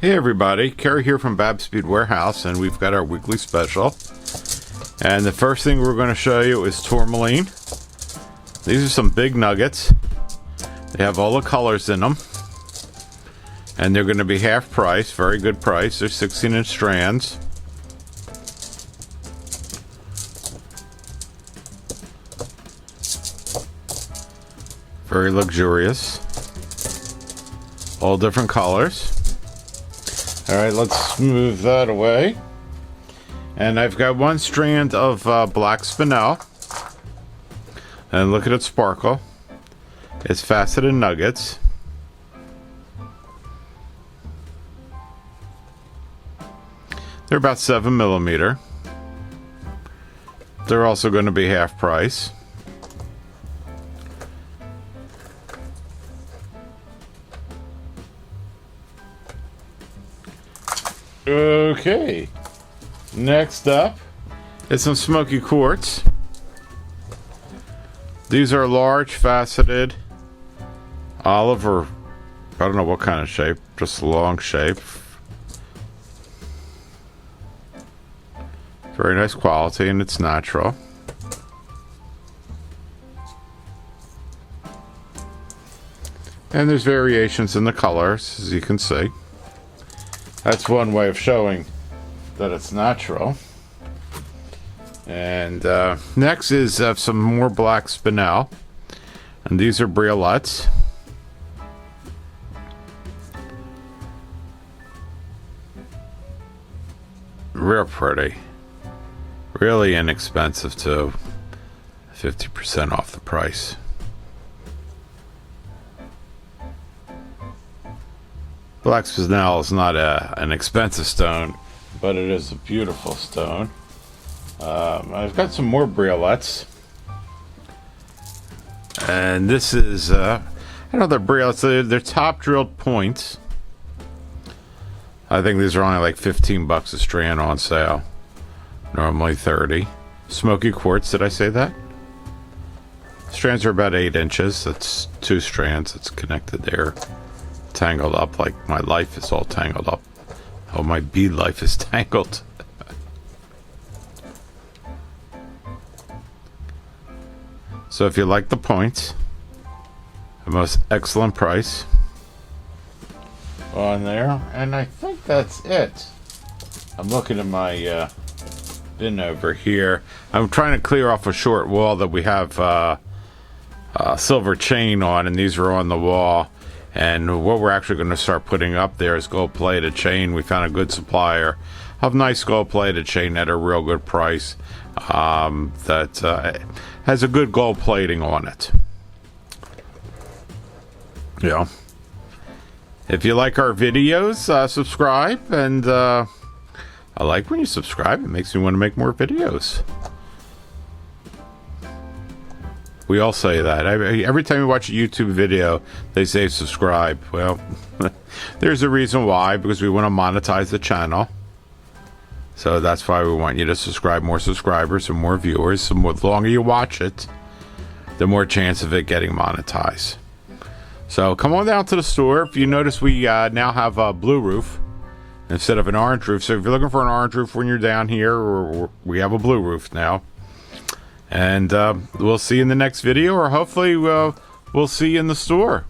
Hey everybody, Kerry here from Bead Warehouse, and we've got our weekly special. And the first thing we're going to show you is tourmaline. These are some big nuggets. They have all the colors in them. And they're going to be half price, very good price. They're 16-inch strands. Very luxurious. All different colors. Alright, let's move that away. And I've got one strand of black spinel. And look at it sparkle. It's faceted nuggets. They're about 7mm. They're also going to be half price. Okay, next up is some smoky quartz. These are large faceted olive, or I don't know what kind of shape, just long shape. Very nice quality, and it's natural. And there's variations in the colors, as you can see. That's one way of showing that it's natural. And next is some more black spinel. And these are briolettes. Real pretty. Really inexpensive too. 50% off the price. Black spinel is not an expensive stone, but it is a beautiful stone. I've got some more briolettes. And this is, I don't know, they're briolettes. They're top drilled points. I think these are only like $15 a strand on sale. Normally 30. Smoky quartz, did I say that? Strands are about 8 inches. That's 2 strands. That's connected there. Tangled up like my life is all tangled up. Oh, my bead life is tangled. So if you like the points, the most excellent price on there. And I think that's it. I'm looking at my bin over here. I'm trying to clear off a short wall that we have a silver chain on, and these are on the wall. And what we're actually going to start putting up there is gold-plated chain. We found a good supplier of nice gold-plated chain at a real good price that has a good gold plating on it. Yeah. If you like our videos, subscribe. And I like when you subscribe. It makes me want to make more videos. We all say that. Every time you watch a YouTube video, they say subscribe. Well, there's a reason why, because we want to monetize the channel. So that's why we want you to subscribe, more subscribers and more viewers. The longer you watch it, the more chance of it getting monetized. So come on down to the store. If you notice, we now have a blue roof instead of an orange roof. So if you're looking for an orange roof when you're down here, we have a blue roof now. And we'll see you in the next video, or hopefully we'll see you in the store.